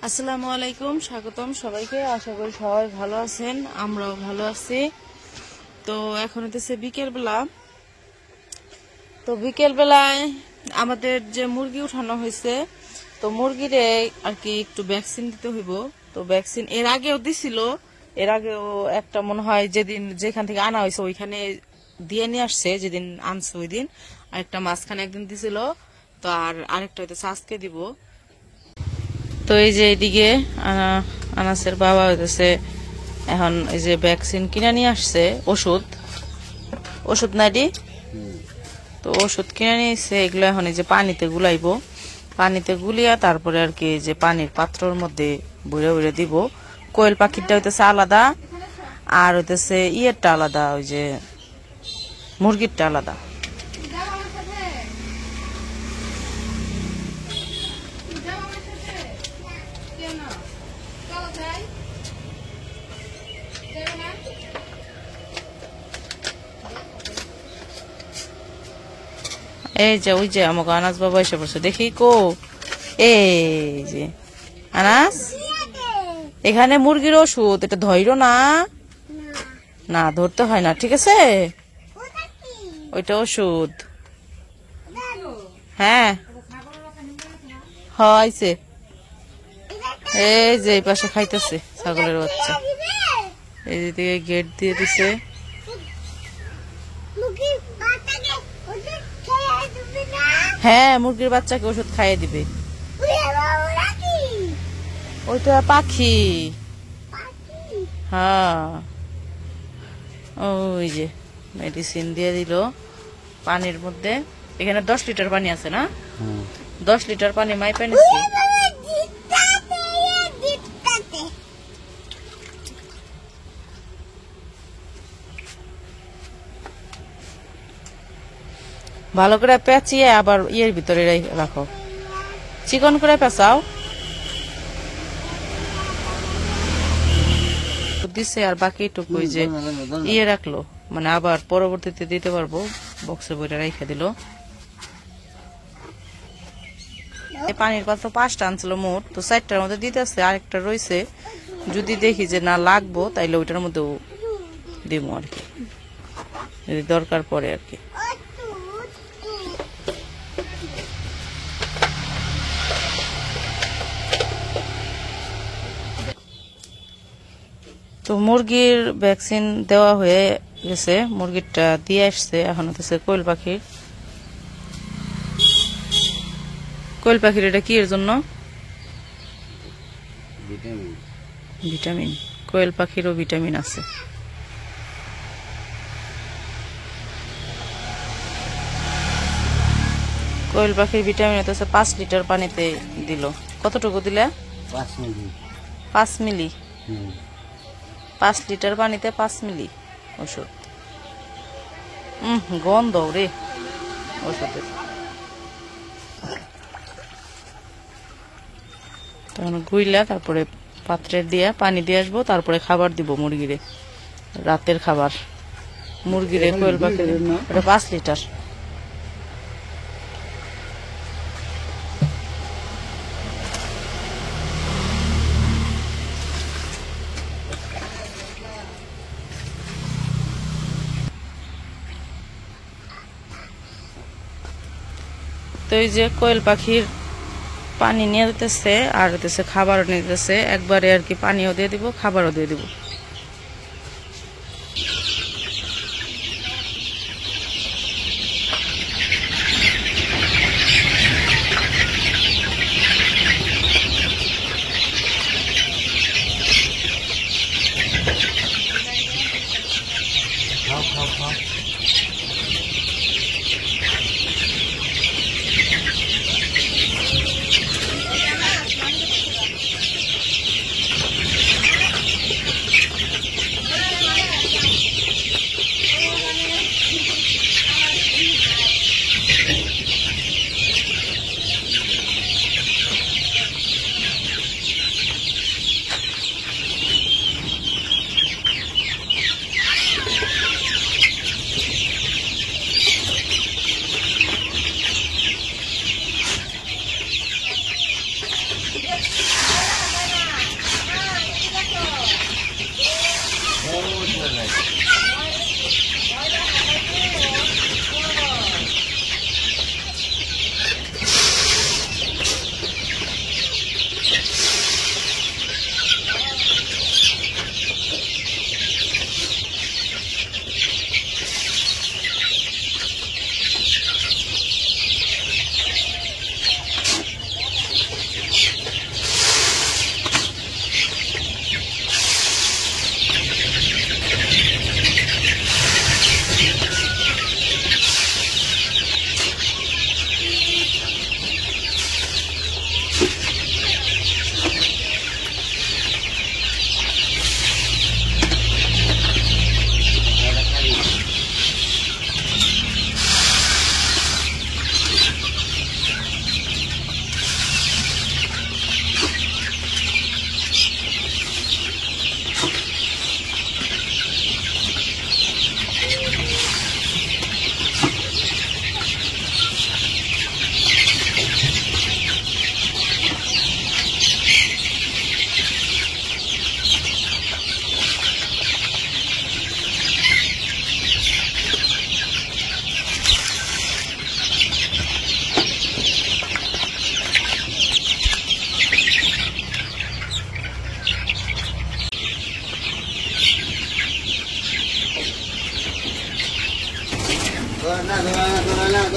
আসসালামু আলাইকুম, স্বাগতম সবাইকে। আশা করি সবাই ভালো আছেন, আমরাও ভালো আছি। তো এখন হতেছে বিকেলবেলা। তো বিকেলবেলায় আমাদের যে মুরগি উঠানো হয়েছে, তো মুরগিরে আর কি একটু ভ্যাকসিন দিতে হইব। তো ভ্যাকসিন এর আগেও দিছিল, এর আগেও একটা মনে হয় যেদিন যেখান থেকে আনা হয়েছে ওইখানে দিয়ে নিয়ে আসছে, যেদিন আনছে ওই দিন। আরেকটা মাঝখানে একদিন দিছিল, তো আরেকটা হইতেছে আজকে দিব। তো এই যে এইদিকে আনাসের বাবা হইতেছে এখন এই যে ভ্যাকসিন কিনে নিয়ে আসছে, ওষুধ নাইডি। তো ওষুধ কিনে নিয়ে এসে এগুলো এখন এই যে পানিতে গুলাইবো, পানিতে গুলিয়া তারপরে আর কি যে পানির পাত্রর মধ্যে ভরে ভরে দিব। কোয়েল পাখিরটা হইতেছে আলাদা, আর হইতেছে ইয়েরটা আলাদা, ওই যে মুরগিরটা আলাদা। এই যে ওই যে আমাকে আনাস বাবা এসে পড়ছে, দেখি কো। এই যে আনাস, এখানে মুরগির ওষুধ, এটা ধৈর্য না, না ধরতে হয় না, ঠিক আছে? ওইটা ওষুধ। হ্যাঁ হয়েছে। এই যে এই পাশে খাইতেছে ছাগলের বাচ্চা, এই দিকে গেট দিয়ে দিছে। হ্যাঁ, মুরগির বাচ্চাকে ওষুধ খাইয়ে দিবে। ওইটা পাখি। হ্যাঁ, ওই যে মেডিসিন দিয়ে দিল পানির মধ্যে। এখানে 10 লিটার পানি আছে না? 10 লিটার পানি মাইপা নিচ্ছি। ভালো করে পেঁচিয়ে আবার ইয়ের ভিতরে রাখো, চিকন করে পেঁচাও। দিছে আর বাকিটুকু যে ইয়ে রাখলো, মানে আবার পরবর্তীতে দিতে পারবো, বক্সে বইটা রেখে দিল। পানির পাত্র 5টা আনছিল মোট, তো 4টার মধ্যে দিতেছে, আরেকটা রয়েছে। যদি দেখি যে না লাগবো তাইলে ওইটার মধ্যেও দিব আর কি, যদি দরকার পড়ে আর কি। তো মুরগির ভ্যাকসিন দেওয়া হয়ে গেছে, মুরগিরটা দিয়ে আসছে। এখন হচ্ছে কোয়েল পাখির এটা কি এর জন্য? ভিটামিন। কোয়েল পাখিরও ভিটামিন আছে। কোয়েল পাখির ভিটামিন হচ্ছে 5 লিটার পানিতে দিল। কতটুকু দিলে? 5 মিলি। 5 লিটার পানিতে 5 মিলি ওষুধ। গন্ধ রে ওষুধের। তখন গুইলা তারপরে পাত্রে দিয়ে পানি দিয়ে আসবো, তারপরে খাবার দিব মুরগিরে, রাতের খাবার মুরগিরে। কোয়েল পাখির ওটা 5 লিটার। তো এই যে কোয়েল পাখির পানি নিয়ে দিতেছে আর দিতেছে খাবারও নিয়ে দিতেছে, একবারে আর কি পানিও দিয়ে দিব, খাবারও দিয়ে দিব।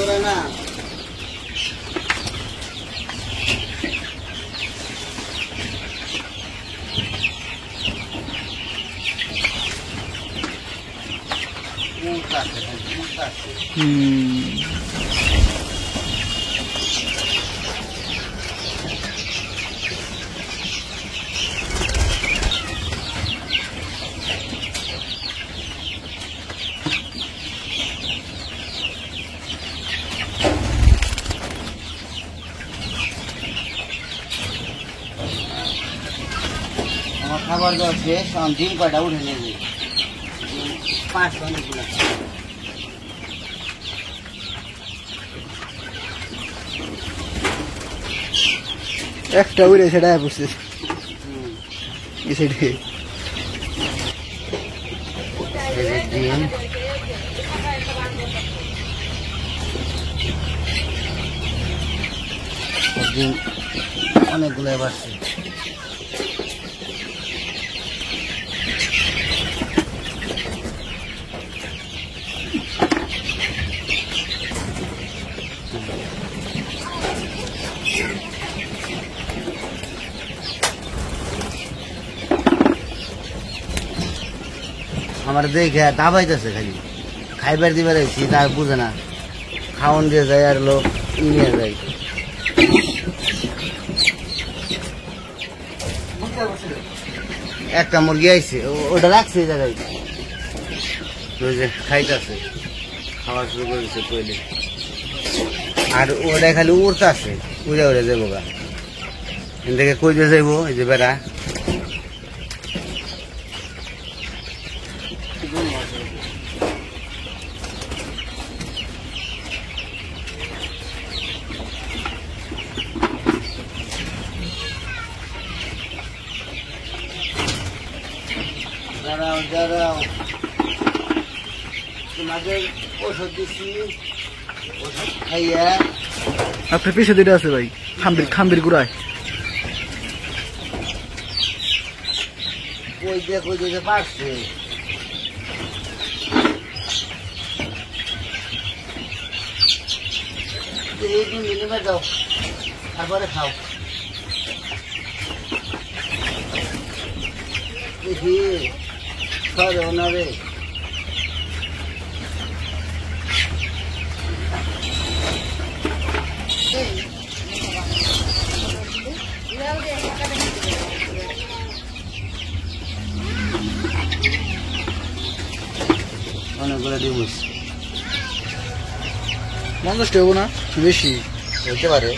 না আমার খাবার দেওয়া শেষ ডিম কয়টা উঠে নেবে 5 অনেকগুলো একটা উড়ে সেটা পড়ছে এই সাইডে ডিম ডিম অনেকগুলো বাড়ছে আমার দেখে দাবাইতেছে খালি খাইবার দিবার আইছি তার বুঝে না খাওয়ান দিয়ে যায় আর লোক নিয়ে যায় একটা মুরগি আইছে ওটা রাখছে এই জায়গায় ওই যে খাইতেছে খাওয়া শুরু করেছে পইলে আর ওটা খালি উড়তে আছে উড়ে উড়ে যাবো গা এখান থেকে কই দিয়ে যাইবো এই যে বেড়া দাঁড়াও দাঁড়াও তোমাদের ওষুধ দিচ্ছি ওষুধ খাইয়া আপনার পিছে দুটো আছে ভাই খাম্বির গুড়ায় কই দিয়ে পারছে এই দিন নেমে যাও তারপরে খাও দেখি সরে ওনারে অনেকগুলো ডিম 50 হবো না বেশি হতে পারে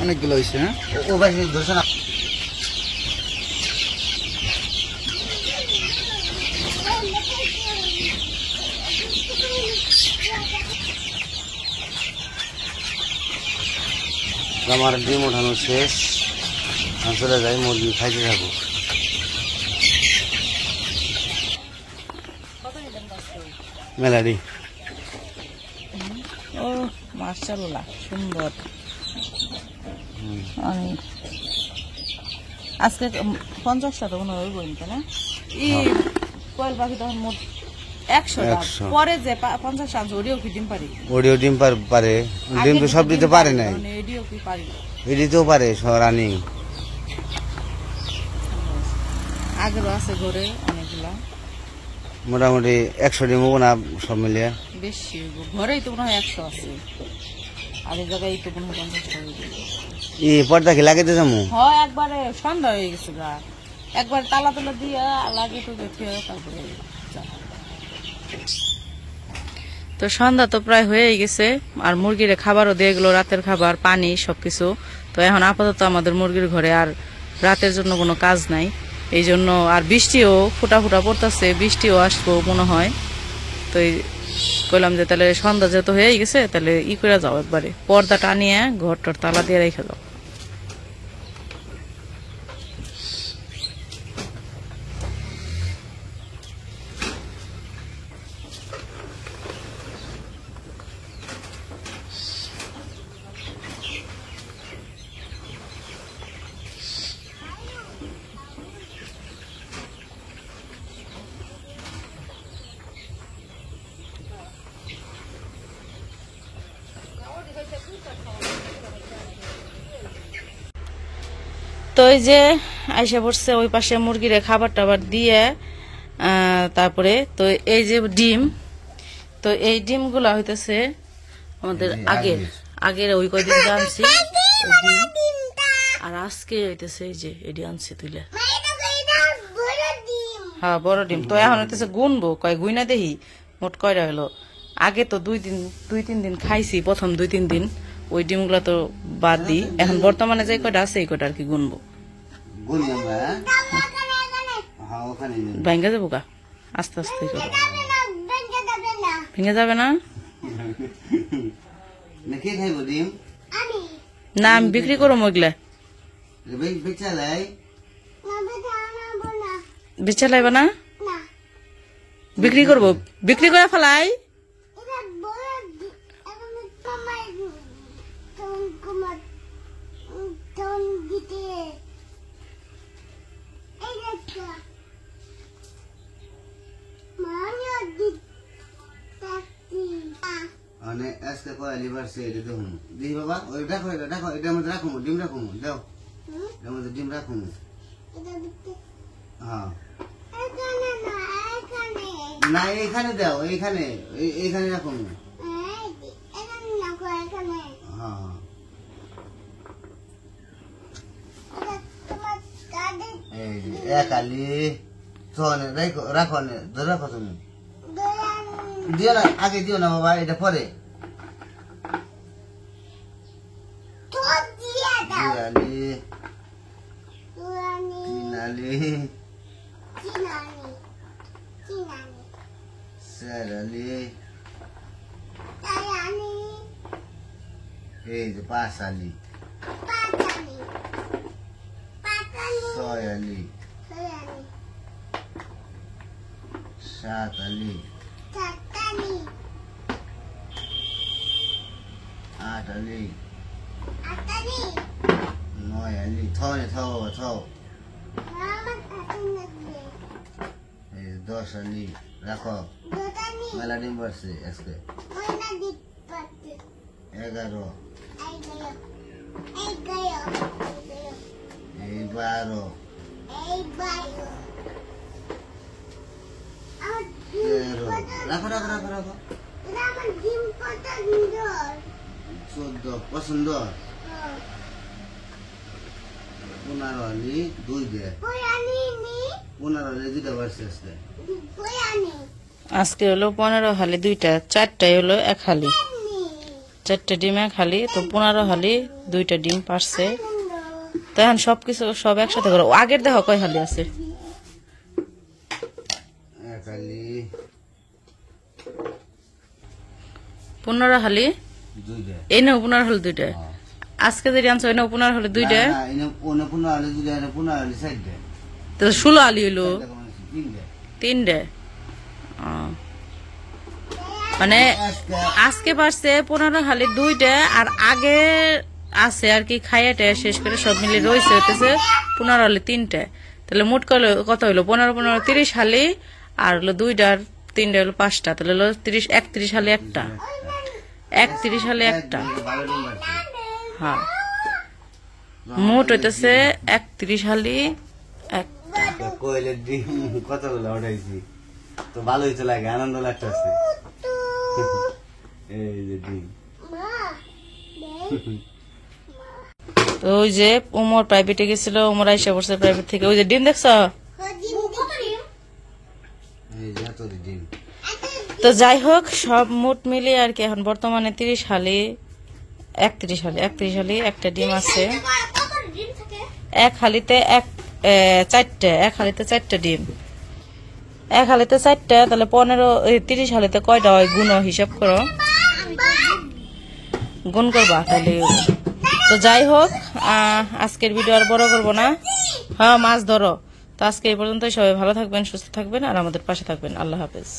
অনেকগুলো হয়েছে হ্যাঁ ও ভাই ধরছে না আমার ডিম ওঠানো শেষ আমি চলে যাই মুরগি খাইতে থাকবো মেলাডি ও মাশাআল্লাহ সুন্দর অনেক আজকে 50টা তো মনে হয় বইতে না এই কোয়েল পাখি তখন মোট 100টা 100 পরে যে 50টা জড়িয়েও কি ডিম পারি ওডিও ডিম পারে ডিম তো সব দিতে পারে নাই মানে এডিও কি পারি এডিতেও পারে রানিং আগেরও আছে ঘরে অনেকগুলা মোটামুটি 100 ডিম হবো না সব মিলিয়ে বেশি ঘরেই তো মনে হয় 100 আছে আর এই জায়গায় তো মনে হয় 50টা হয়ে গেছে এই পর্দা কি লাগাইতে যাবো হয় একবারে সন্ধ্যা হয়ে গেছে গা একবার তালা তালা দিয়ে লাগে তো তারপরে তো সন্ধ্যা তো প্রায় হয়েই গেছে আর মুরগির খাবারও দিয়ে গেলো রাতের খাবার পানি সবকিছু তো এখন আপাতত আমাদের মুরগির ঘরে আর রাতের জন্য কোনো কাজ নাই এই জন্য আর বৃষ্টিও ফুটা ফুটা পড়তেছে বৃষ্টিও আসবো মনে হয় তো কইলাম যে তাহলে সন্ধ্যা যেহেতু হয়েই গেছে তাহলে ই করে যাও একবারে পর্দা টানিয়ে ঘরটার তালা দিয়ে রেখে যাও তো ওই যে আইসা পড়ছে ওই পাশে মুরগিরে খাবার টাবার দিয়ে তারপরে তো এই যে ডিম, তো এই ডিমগুলা হইতেছে আমাদের আগের ওই কয়দিন জানছি ডিম, আর আজকে হইতেছে এই যে এডি আনছে তুইলে, হ্যাঁ বড় ডিম। তো এখন হইতেছে গুনবো, কয় গুইনা দেখি মোট কয়টা হলো। আগে তো 2-3 দিন খাইছি, প্রথম 2-3 দিন ওই ডিমগুলা তো বাদ দিই, এখন বর্তমানে যে কয়টা আছে এই কয়টা আর কি গুনবো। ভেঙে যাবো গা, আস্তে আস্তে করো, ভেঙে যাবে না। না আমি বিক্রি করবো ওইগুলা, বেচা লাইবা না, বিক্রি করবো, বিক্রি করে ফেলাই। আজকে কয়ালি বাড়ছে এটা দেখুন দেখি বাবা, ওই দেখো এটা দেখো, এটার মধ্যে রাখুন ডিম, রাখুন দাও, এটার মধ্যে ডিম রাখুন। হ্যাঁ না এইখানে দাও, এইখানে এইখানে রাখুন। হ্যাঁ এই যে এক আলি রাখো, ধরে রাখো তুমি, দিও না আগে, দিও না বাবা, এটা পরে। এই যে 5 আলি, 6 আলি, 7 আলি, 8 আলি, 9 আলি, থাও 10 আলি রাখো, মেলা ডিম পারছে আজকে। 11, এই 12, 13, রাখো 14 পছন্দ, 15 আলি 2 দে, 15 আলি 2টা পারছে আজকে। আজকে হলো 15 হালি 2টা, 4টাই হলো 1 হালি, 4টে ডিম 1 হালি, তো 15 হালি 2টা ডিম পারছে। তো এখন সবকিছু সব একসাথে করো, আগের দেখো কয় হালি আছে। 1 হালি 15 হালি 2টা, এই নাও 15 হালি 2টা, আজকে যে আনছো এই নাও 15 হালি 2টা, না এনে 15 আলি 2টা, 15 আলি 4টা, তো 16 হালি হইলো 3টা। মানে আজকে পারছে 15 হালি 2টা, আর আগে আছে আর কি খাইয়াটা শেষ করে সব মিলে রয়েছে হইতেছে 15 হালি 3টা। তাহলে মোট কত হইলো 15 30 হালি, আর হলো 2টার 3টা হলো 5টা, তাহলে হলো 31 হালি একটা, 31 হালি একটা, হ্যাঁ মোট হইতেছে 31 হালি একটা। কোয়েলের ডিম কতগুলো উঠাইছি, তো ভালোই তো লাগে, আনন্দ লাগতেছে। এই যে ডিম, তো ওই যে উমর প্রাইভেটে গেছিল, উমর আইসা পড়ছে প্রাইভেট থেকে, ওই যে ডিম দেখছ। এই যে এত ডিম। তো যাই হোক সব মোট মিলিয়ে আর কি এখন বর্তমানে 30 হালি 31 হালি একটা ডিম আছে, 1 হালিতে 4টে ডিম, 1 হালিতে 4টে, তাহলে 30 হালিতে কয়টা হয় গুণ হিসাব করো, গুণ করবা তাহলে। তো যাই হোক আজকের ভিডিও আর বড় করবো না, হ্যাঁ মাছ ধরো। তো আজকে এই পর্যন্ত, সবাই ভালো থাকবেন, সুস্থ থাকবেন, আর আমাদের পাশে থাকবেন। আল্লাহ হাফেজ।